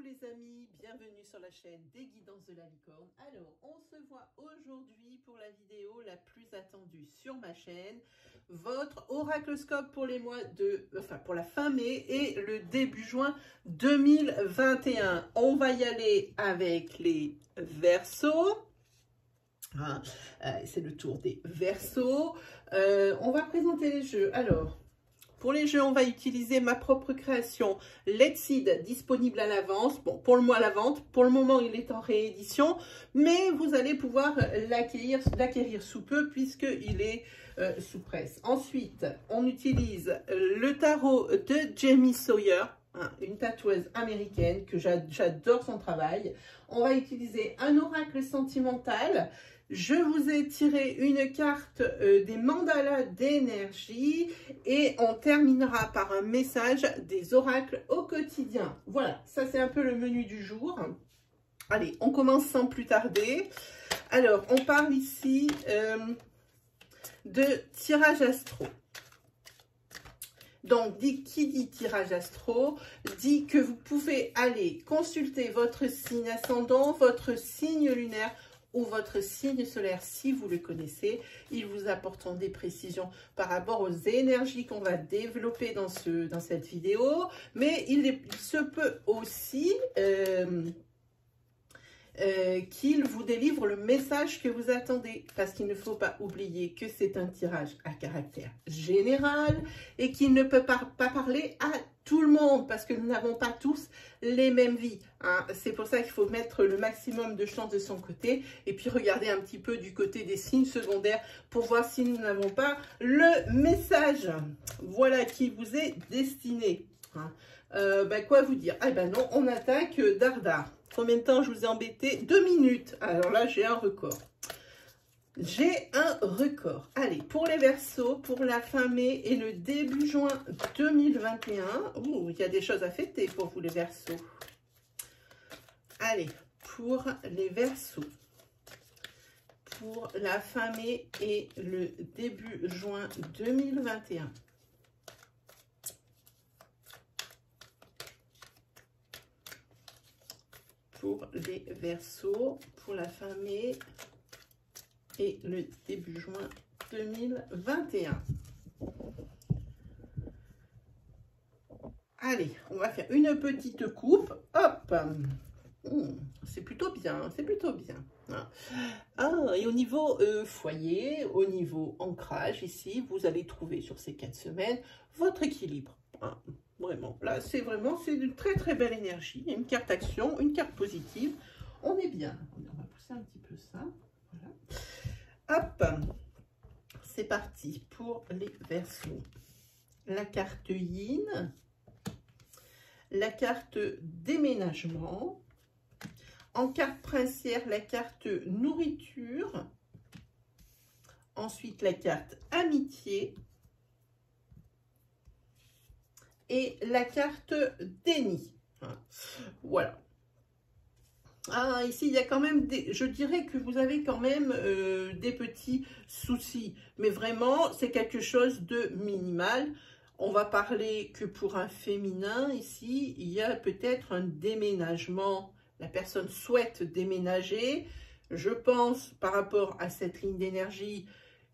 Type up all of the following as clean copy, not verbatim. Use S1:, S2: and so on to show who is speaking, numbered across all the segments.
S1: les amis, bienvenue sur la chaîne des guidances de la licorne. Alors, on se voit aujourd'hui pour la vidéo la plus attendue sur ma chaîne, votre oracloscope pour les mois de, pour la fin mai et le début juin 2021. On va y aller avec les Verseaux. Hein, c'est le tour des Verseaux. On va présenter les jeux. Alors, pour les jeux, on va utiliser ma propre création, Let's Seed, disponible à l'avance. Bon, pour le mois à la vente, pour le moment, il est en réédition, mais vous allez pouvoir l'acquérir sous peu puisqu'il est sous presse. Ensuite, on utilise le tarot de Jamie Sawyer, hein, une tatoueuse américaine que j'adore son travail. On va utiliser un oracle sentimental. Je vous ai tiré une carte des mandalas d'énergie et on terminera par un message des oracles au quotidien. Voilà, ça c'est un peu le menu du jour. Allez, on commence sans plus tarder. Alors, on parle ici de tirage astro. Donc, qui dit tirage astro, dit que vous pouvez aller consulter votre signe ascendant, votre signe lunaire, ou votre signe solaire si vous le connaissez. Ils vous apporteront des précisions par rapport aux énergies qu'on va développer dans cette vidéo. Mais il se peut aussi qu'il vous délivre le message que vous attendez. Parce qu'il ne faut pas oublier que c'est un tirage à caractère général et qu'il ne peut pas parler à tout le monde parce que nous n'avons pas tous les mêmes vies. Hein. C'est pour ça qu'il faut mettre le maximum de chance de son côté et puis regarder un petit peu du côté des signes secondaires pour voir si nous n'avons pas le message. Voilà qui vous est destiné. Hein. Quoi vous dire? Ah ben non, on attaque dardard. Combien de temps je vous ai embêté? 2 minutes. Alors là, j'ai un record. J'ai un record. Allez, pour les Verseaux, pour la fin mai et le début juin 2021. Ouh, il y a des choses à fêter pour vous les Verseaux. Allez, pour les Verseaux, pour la fin mai et le début juin 2021. Pour les Verseaux, pour la fin mai et le début juin 2021. Allez, on va faire une petite coupe. Hop, c'est plutôt bien, c'est plutôt bien. Ah, et au niveau foyer, au niveau ancrage, ici, vous allez trouver sur ces 4 semaines votre équilibre. Hein, vraiment, là, c'est une très très belle énergie. Il y a une carte action, une carte positive. On est bien. On va pousser un petit peu ça. Voilà. Hop, c'est parti pour les Verseaux. La carte Yin, la carte déménagement, en carte princière, la carte nourriture, ensuite la carte amitié et la carte déni. Voilà. Ah, ici, il y a quand même je dirais que vous avez quand même des petits soucis. Mais vraiment, c'est quelque chose de minimal. On va parler que pour un féminin, ici, il y a peut-être un déménagement. La personne souhaite déménager. Je pense, par rapport à cette ligne d'énergie,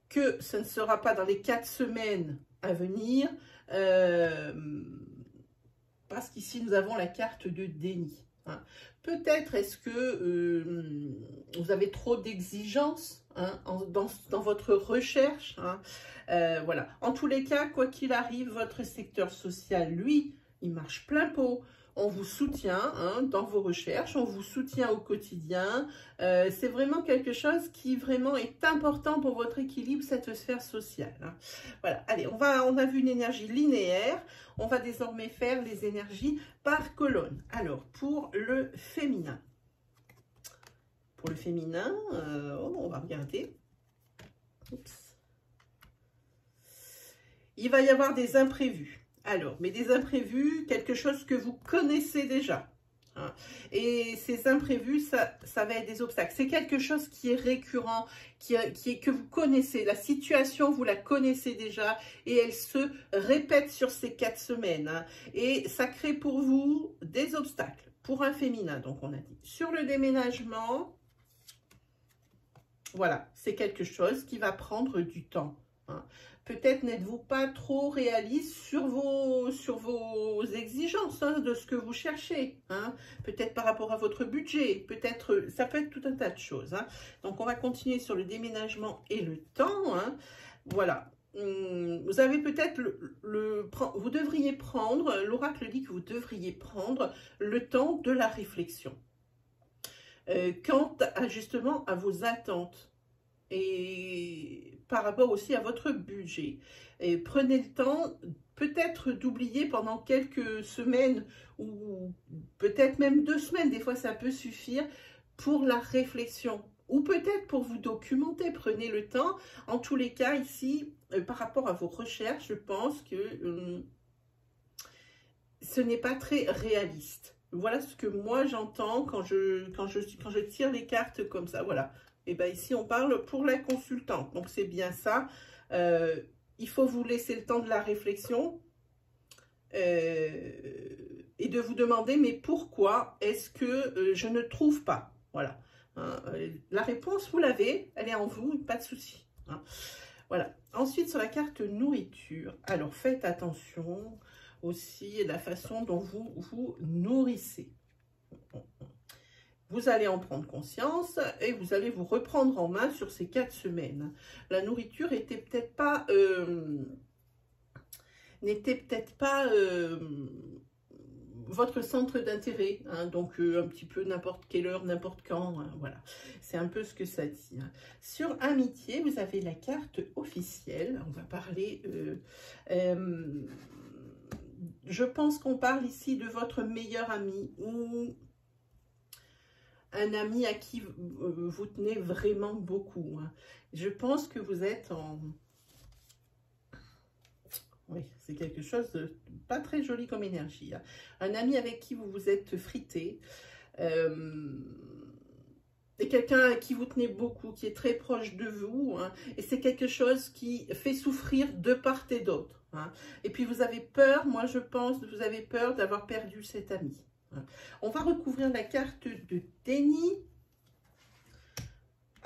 S1: que ce ne sera pas dans les 4 semaines à venir. Parce qu'ici, nous avons la carte de déni. Hein. Peut-être est-ce que vous avez trop d'exigences hein, dans votre recherche. Hein. Voilà. En tous les cas, quoi qu'il arrive, votre secteur social, lui, il marche plein pot. On vous soutient hein, dans vos recherches, on vous soutient au quotidien. C'est vraiment quelque chose qui vraiment est important pour votre équilibre, cette sphère sociale. Hein. Voilà, allez, on a vu une énergie linéaire. On va désormais faire les énergies par colonne. Alors, pour le féminin. Pour le féminin, on va regarder. Oups. Il va y avoir des imprévus. Alors, mais des imprévus, quelque chose que vous connaissez déjà. Hein. Et ces imprévus, ça va être des obstacles. C'est quelque chose qui est récurrent, que vous connaissez. La situation, vous la connaissez déjà et elle se répète sur ces 4 semaines. Hein. Et ça crée pour vous des obstacles. pour un féminin, donc on a dit. Sur le déménagement, voilà, c'est quelque chose qui va prendre du temps. Hein. Peut-être n'êtes-vous pas trop réaliste sur vos exigences, hein, de ce que vous cherchez. Hein. Peut-être par rapport à votre budget, peut-être, ça peut être tout un tas de choses. Hein. Donc, on va continuer sur le déménagement et le temps. Hein. Voilà. Vous avez peut-être vous devriez prendre, l'oracle dit que vous devriez prendre le temps de la réflexion. Quant à, justement à vos attentes et par rapport aussi à votre budget. Et prenez le temps peut-être d'oublier pendant quelques semaines ou peut-être même 2 semaines, des fois ça peut suffire pour la réflexion. Ou peut-être pour vous documenter, prenez le temps. En tous les cas, ici, par rapport à vos recherches, je pense que ce n'est pas très réaliste. Voilà ce que moi j'entends quand je tire les cartes comme ça. Voilà. Et bien ici, on parle pour la consultante. Donc, c'est bien ça. Il faut vous laisser le temps de la réflexion et de vous demander, mais pourquoi est-ce que je ne trouve pas? Voilà. Hein, la réponse, vous l'avez, elle est en vous, pas de souci. Hein. Voilà. Ensuite, sur la carte nourriture, alors faites attention aussi à la façon dont vous vous nourrissez. Vous allez en prendre conscience et vous allez vous reprendre en main sur ces 4 semaines. La nourriture n'était peut-être pas votre centre d'intérêt, hein, donc un petit peu n'importe quelle heure, n'importe quand, hein, voilà. C'est un peu ce que ça dit. Hein. Sur amitié, vous avez la carte officielle. On va parler... je pense qu'on parle ici de votre meilleur ami ou un ami à qui vous tenez vraiment beaucoup. Hein. Je pense que vous êtes en... Oui, c'est quelque chose de pas très joli comme énergie. Hein. Un ami avec qui vous vous êtes frité. Et quelqu'un à qui vous tenez beaucoup, qui est très proche de vous. Hein, et c'est quelque chose qui fait souffrir de part et d'autre. Hein. Et puis vous avez peur, moi je pense, vous avez peur d'avoir perdu cet ami. Hein. On va recouvrir la carte de déni.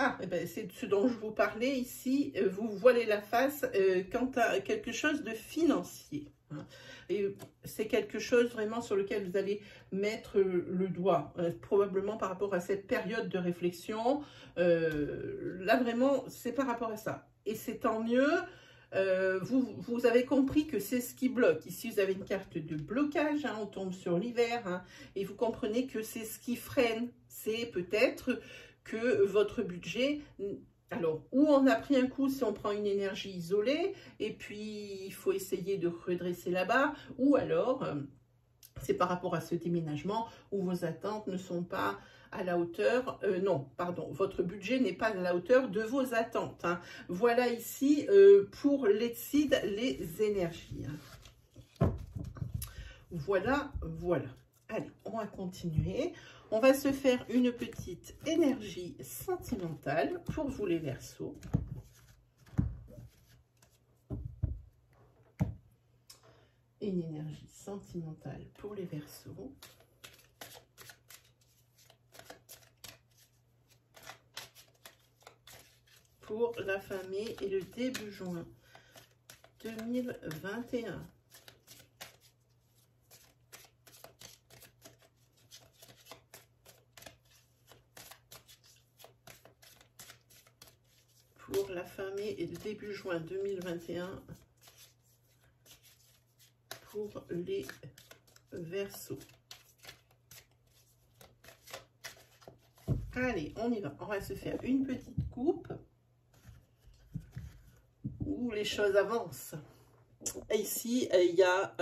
S1: Ah, eh ben, c'est ce dont je vous parlais ici. Vous voilez la face quant à quelque chose de financier. Hein. Et c'est quelque chose vraiment sur lequel vous allez mettre le doigt, probablement par rapport à cette période de réflexion. Là, vraiment, c'est par rapport à ça. Et c'est tant mieux. Vous avez compris que c'est ce qui bloque. Ici, vous avez une carte de blocage. Hein, on tombe sur l'hiver. Hein, et vous comprenez que c'est ce qui freine. C'est peut-être... que votre budget, alors, ou on a pris un coup si on prend une énergie isolée, et puis il faut essayer de redresser là-bas, ou alors, c'est par rapport à ce déménagement où vos attentes ne sont pas à la hauteur, non, pardon, votre budget n'est pas à la hauteur de vos attentes. Hein. Voilà ici, pour l'Exide, les énergies. Hein. Voilà, voilà. Allez, on va continuer. On va se faire une petite énergie sentimentale pour vous les Verseaux. Une énergie sentimentale pour les Verseaux. Pour la famille et le début juin 2021. Pour la famille et le début juin 2021 pour les Verseaux. Allez, on y va. On va se faire une petite coupe où les choses avancent. Et ici, il y a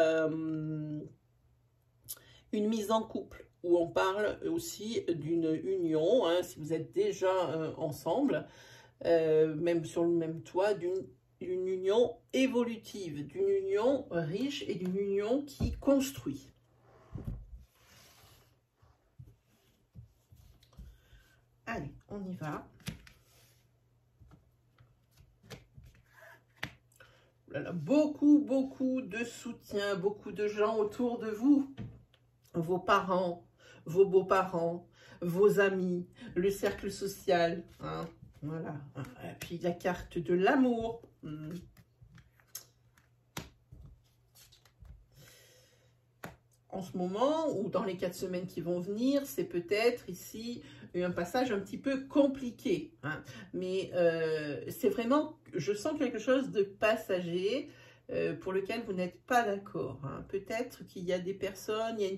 S1: une mise en couple où on parle aussi d'une union, hein, si vous êtes déjà ensemble. Même sur le même toit, d'une union évolutive, d'une union riche et d'une union qui construit. Allez, on y va. Voilà, beaucoup de soutien, beaucoup de gens autour de vous, vos parents, vos beaux-parents, vos amis, le cercle social, hein, voilà. Et puis la carte de l'amour. En ce moment, ou dans les 4 semaines qui vont venir, c'est peut-être ici un passage un petit peu compliqué. Hein. Mais c'est vraiment, je sens quelque chose de passager pour lequel vous n'êtes pas d'accord. Hein. Peut-être qu'il y a des personnes, il y a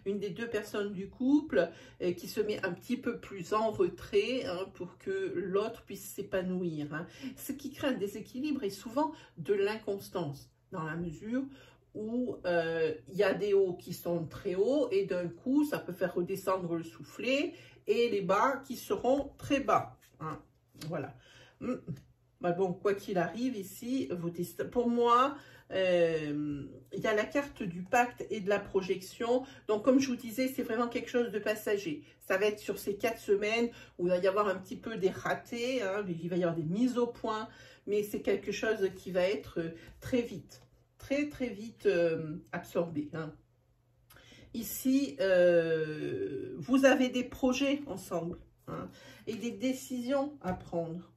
S1: une des 2 personnes du couple qui se met un petit peu plus en retrait hein, pour que l'autre puisse s'épanouir. Hein. Ce qui crée un déséquilibre est souvent de l'inconstance, dans la mesure où il y a des hauts qui sont très hauts et d'un coup, ça peut faire redescendre le soufflet et les bas qui seront très bas. Hein. Voilà. Bah bon, quoi qu'il arrive ici, pour moi, il y a la carte du pacte et de la projection. Donc, comme je vous disais, c'est vraiment quelque chose de passager. Ça va être sur ces 4 semaines où il va y avoir un petit peu des ratés, hein, il va y avoir des mises au point, mais c'est quelque chose qui va être très vite. Très vite absorbé. Hein. Ici, vous avez des projets ensemble hein, et des décisions à prendre.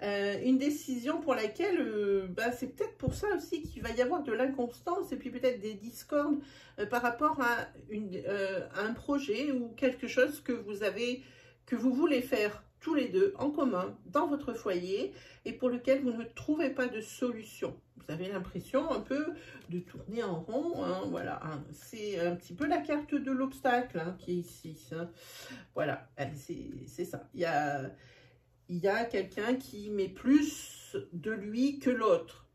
S1: Une décision pour laquelle, bah, c'est peut-être pour ça aussi qu'il va y avoir de l'inconstance et puis peut-être des discordes par rapport à un projet ou quelque chose que vous voulez faire tous les deux en commun dans votre foyer et pour lequel vous ne trouvez pas de solution. Vous avez l'impression un peu de tourner en rond, hein, voilà. Hein. C'est un petit peu la carte de l'obstacle hein, qui est ici. Hein. Voilà, c'est ça. Il y a quelqu'un qui met plus de lui que l'autre.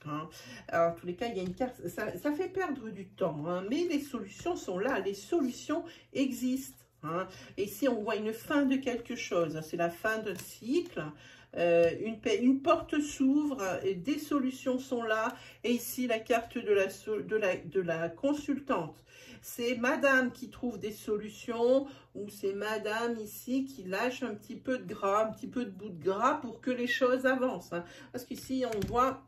S1: Hein. Alors, en tous les cas, il y a une carte, ça fait perdre du temps, hein, mais les solutions sont là, les solutions existent. Hein. Et ici, on voit une fin de quelque chose, c'est la fin d'un cycle, une porte s'ouvre, des solutions sont là, et ici, la carte de la consultante. C'est madame qui trouve des solutions, ou c'est madame ici qui lâche un petit peu de gras, un petit peu de bout de gras pour que les choses avancent. Hein. Parce qu'ici, on voit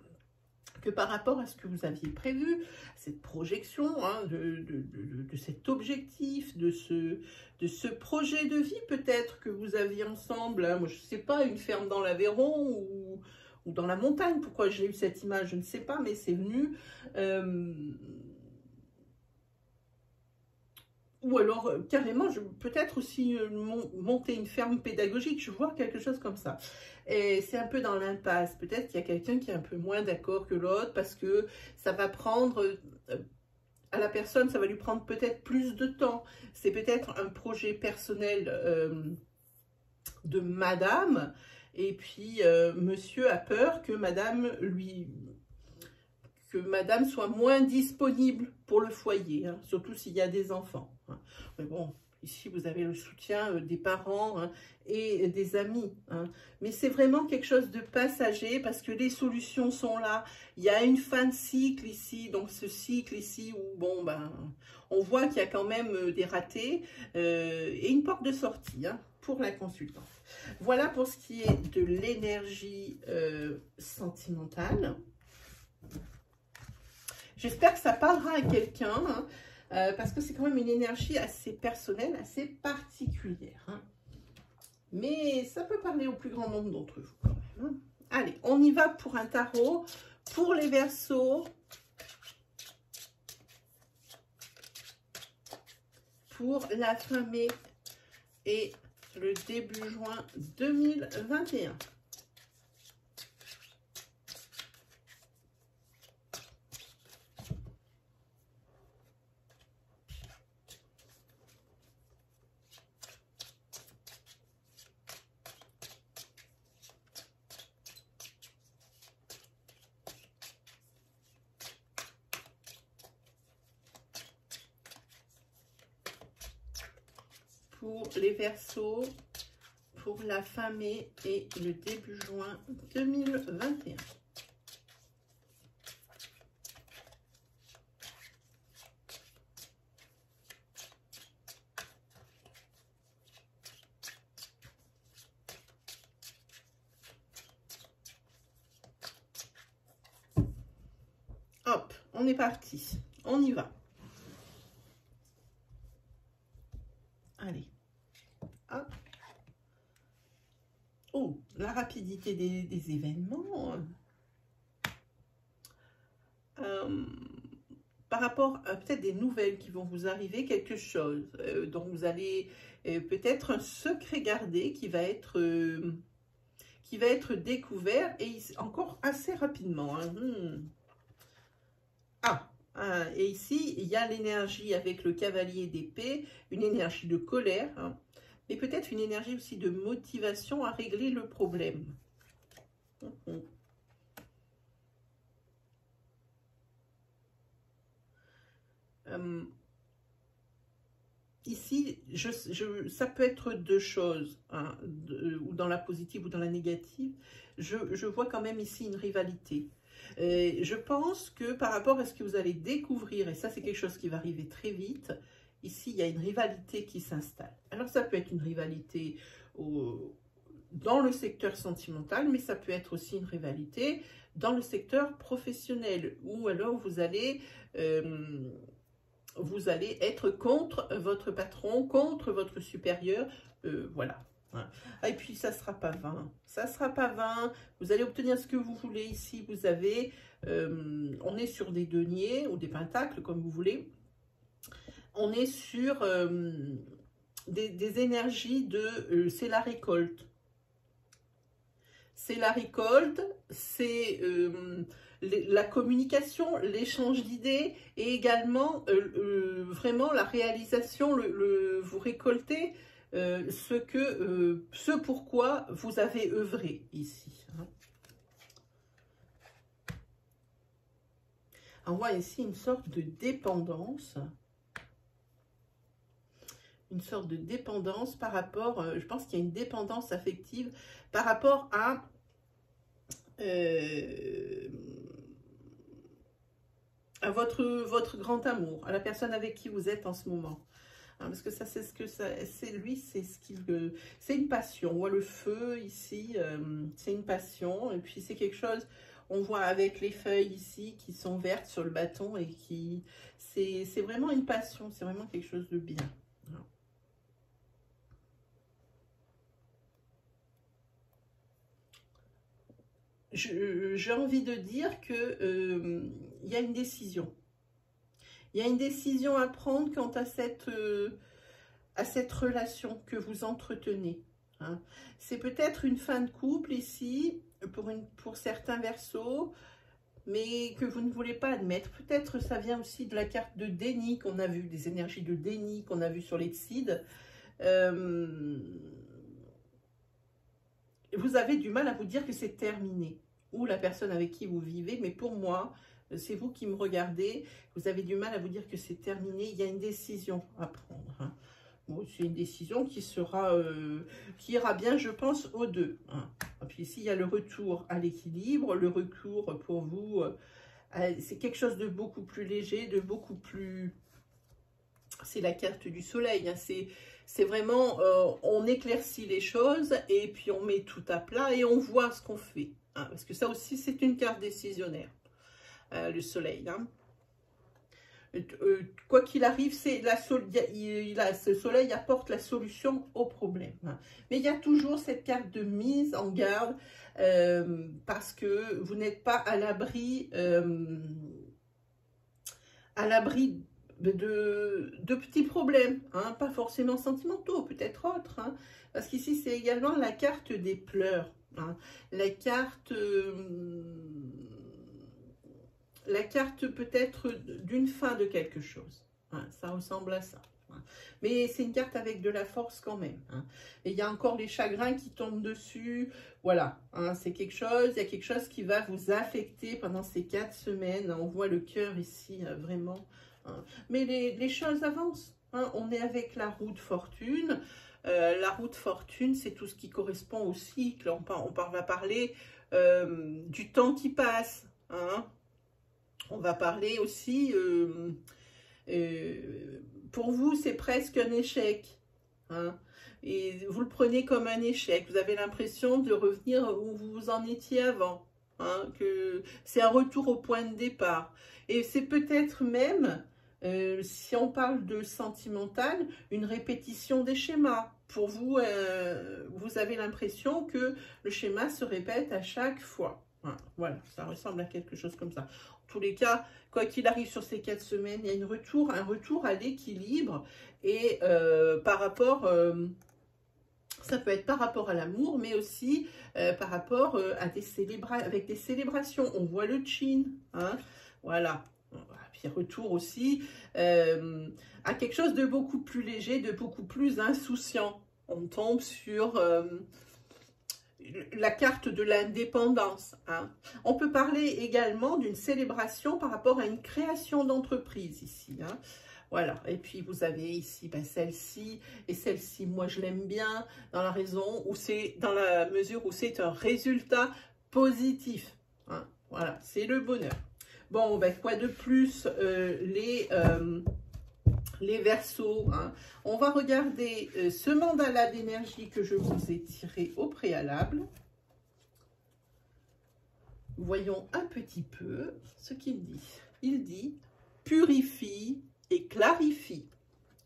S1: que par rapport à ce que vous aviez prévu, cette projection, hein, de cet objectif, de ce projet de vie peut-être que vous aviez ensemble, hein, moi je ne sais pas, une ferme dans l'Aveyron ou dans la montagne, pourquoi j'ai eu cette image, je ne sais pas, mais c'est venu... Ou alors, carrément, peut-être aussi monter une ferme pédagogique, je vois quelque chose comme ça. Et c'est un peu dans l'impasse. Peut-être qu'il y a quelqu'un qui est un peu moins d'accord que l'autre parce que ça va prendre, à la personne, ça va lui prendre peut-être plus de temps. C'est peut-être un projet personnel de madame et puis monsieur a peur que madame soit moins disponible pour le foyer, hein, surtout s'il y a des enfants. Hein. Mais bon, ici, vous avez le soutien des parents hein, et des amis. Hein. Mais c'est vraiment quelque chose de passager parce que les solutions sont là. Il y a une fin de cycle ici, donc ce cycle ici où, bon, ben, on voit qu'il y a quand même des ratés et une porte de sortie hein, pour la consultante. Voilà pour ce qui est de l'énergie sentimentale. J'espère que ça parlera à quelqu'un, hein, parce que c'est quand même une énergie assez personnelle, assez particulière. Hein. Mais ça peut parler au plus grand nombre d'entre vous quand même. Hein. Allez, on y va pour un tarot. Pour les Verseaux, pour la fin mai et le début juin 2021. Pour les Verseaux, pour la fin mai et le début juin 2021. Hop, on est parti, on y va. Allez. Hop. Oh, la rapidité des événements. Par rapport à peut-être des nouvelles qui vont vous arriver, quelque chose dont vous allez peut-être un secret gardé qui va être découvert et encore assez rapidement. Hein. Et ici, il y a l'énergie avec le cavalier d'épée, une énergie de colère, hein, mais peut-être une énergie aussi de motivation à régler le problème. Ici, ça peut être deux choses, hein, ou dans la positive ou dans la négative. Je vois quand même ici une rivalité. Je pense que par rapport à ce que vous allez découvrir, et ça c'est quelque chose qui va arriver très vite, ici il y a une rivalité qui s'installe. Alors ça peut être une rivalité dans le secteur sentimental, mais ça peut être aussi une rivalité dans le secteur professionnel, où alors vous allez être contre votre patron, contre votre supérieur, voilà. Et puis, ça ne sera pas vain. Ça ne sera pas vain. Vous allez obtenir ce que vous voulez ici. Vous avez, on est sur des deniers ou des pentacles, comme vous voulez. On est sur des énergies de... c'est la récolte. C'est la récolte, c'est la communication, l'échange d'idées et également vraiment la réalisation, vous récoltez ce pourquoi vous avez œuvré ici. Hein. On voit ici une sorte de dépendance. Une sorte de dépendance par rapport, je pense qu'il y a une dépendance affective par rapport à votre grand amour, à la personne avec qui vous êtes en ce moment. Hein, parce que ça, c'est ce que c'est lui, c'est ce qu'il veut. C'est une passion. On voit le feu ici, c'est une passion. Et puis c'est quelque chose, on voit avec les feuilles ici qui sont vertes sur le bâton et qui, c'est vraiment une passion, c'est vraiment quelque chose de bien. J'ai envie de dire que il y a une décision. Il y a une décision à prendre quant à cette relation que vous entretenez. Hein. C'est peut-être une fin de couple ici, pour certains versos, mais que vous ne voulez pas admettre. Peut-être ça vient aussi de la carte de déni qu'on a vu, des énergies de déni qu'on a vu sur les Tsides. Vous avez du mal à vous dire que c'est terminé, ou la personne avec qui vous vivez, mais pour moi, c'est vous qui me regardez, vous avez du mal à vous dire que c'est terminé, il y a une décision à prendre. Hein. Bon, c'est une décision qui ira bien, je pense, aux deux. Hein. Et puis ici, il y a le retour à l'équilibre, le retour pour vous, c'est quelque chose de beaucoup plus léger, de beaucoup plus... C'est la carte du soleil, hein. C'est vraiment, on éclaircit les choses et puis on met tout à plat et on voit ce qu'on fait. Hein, parce que ça aussi, c'est une carte décisionnaire, le soleil. Hein. Quoi qu'il arrive, ce soleil apporte la solution au problème. Hein. Mais il y a toujours cette carte de mise en garde parce que vous n'êtes pas à l'abri de petits problèmes, hein, pas forcément sentimentaux, peut-être autres, hein, parce qu'ici c'est également la carte des pleurs, hein, la carte peut-être d'une fin de quelque chose, hein, ça ressemble à ça, hein. Mais c'est une carte avec de la force quand même, hein. Et il y a encore les chagrins qui tombent dessus, voilà, hein, c'est quelque chose, il y a quelque chose qui va vous affecter pendant ces 4 semaines, on voit le cœur ici, vraiment. Hein. Mais les choses avancent. Hein. On est avec la roue de fortune. La roue de fortune, c'est tout ce qui correspond au cycle. On va parler du temps qui passe. Hein. On va parler aussi, pour vous, c'est presque un échec. Hein. Et vous le prenez comme un échec. Vous avez l'impression de revenir où vous en étiez avant. Hein, que c'est un retour au point de départ. Et c'est peut-être même Si on parle de sentimental, une répétition des schémas. Pour vous, vous avez l'impression que le schéma se répète à chaque fois. Voilà, ça ressemble à quelque chose comme ça. En tous les cas, quoi qu'il arrive sur ces 4 semaines, il y a un retour à l'équilibre. Et par rapport, ça peut être par rapport à l'amour, mais aussi par rapport à avec des célébrations. On voit le chin, hein, voilà. Puis retour aussi à quelque chose de beaucoup plus léger, de beaucoup plus insouciant. On tombe sur la carte de l'indépendance. Hein. On peut parler également d'une célébration par rapport à une création d'entreprise ici. Hein. Voilà, et puis vous avez ici celle-ci, et celle-ci, moi je l'aime bien, dans la mesure où c'est un résultat positif. Hein. Voilà, c'est le bonheur. Bon, quoi de plus, les Verseaux, hein. On va regarder ce mandala d'énergie que je vous ai tiré au préalable. Voyons un petit peu ce qu'il dit. Il dit « Purifie et clarifie ».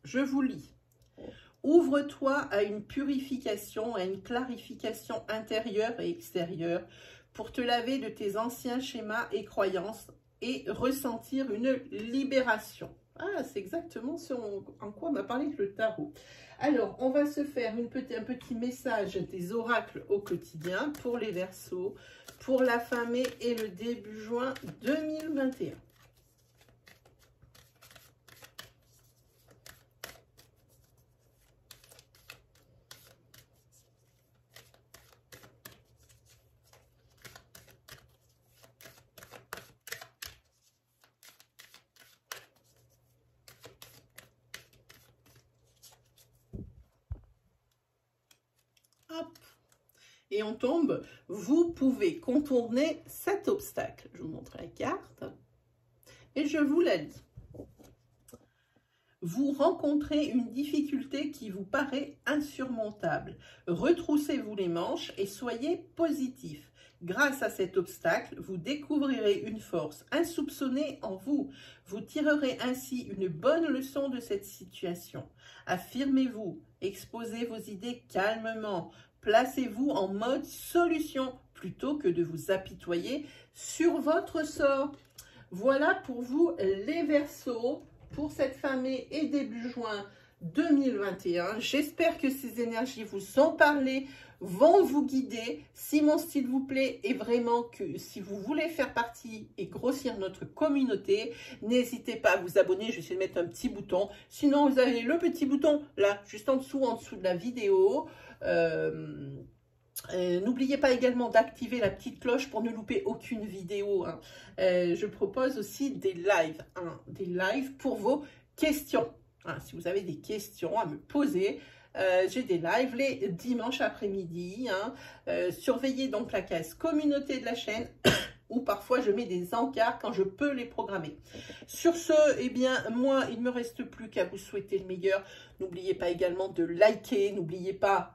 S1: Je vous lis. « Ouvre-toi à une purification, à une clarification intérieure et extérieure pour te laver de tes anciens schémas et croyances et ressentir une libération. » Ah, c'est exactement ce en quoi on a parlé avec le tarot. Alors, on va se faire un petit message des oracles au quotidien pour les Verseaux, pour la fin mai et le début juin 2021. Hop. Et on tombe, vous pouvez contourner cet obstacle. Je vous montre la carte et je vous la lis. Vous rencontrez une difficulté qui vous paraît insurmontable. Retroussez-vous les manches et soyez positif. Grâce à cet obstacle, vous découvrirez une force insoupçonnée en vous. Vous tirerez ainsi une bonne leçon de cette situation. Affirmez-vous, exposez vos idées calmement. Placez-vous en mode solution plutôt que de vous apitoyer sur votre sort. Voilà pour vous les Verseaux pour cette fin mai et début juin 2021. J'espère que ces énergies vous ont parlé, vont vous guider. Si mon style vous plaît et vraiment que si vous voulez faire partie et grossir notre communauté, n'hésitez pas à vous abonner. Je vais essayer de mettre un petit bouton. Sinon, vous avez le petit bouton là, juste en dessous de la vidéo. N'oubliez pas également d'activer la petite cloche pour ne louper aucune vidéo. Hein. Je propose aussi des lives, des lives pour vos questions. Hein, si vous avez des questions à me poser, j'ai des lives les dimanches après-midi. Hein. Surveillez donc la case communauté de la chaîne où parfois je mets des encarts quand je peux les programmer. Sur ce, eh bien, moi, il ne me reste plus qu'à vous souhaiter le meilleur. N'oubliez pas également de liker, n'oubliez pas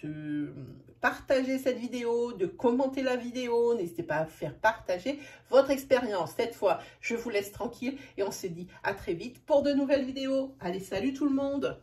S1: de partager cette vidéo, de commenter la vidéo. N'hésitez pas à faire partager votre expérience. Cette fois, je vous laisse tranquille et on se dit à très vite pour de nouvelles vidéos. Allez, salut tout le monde!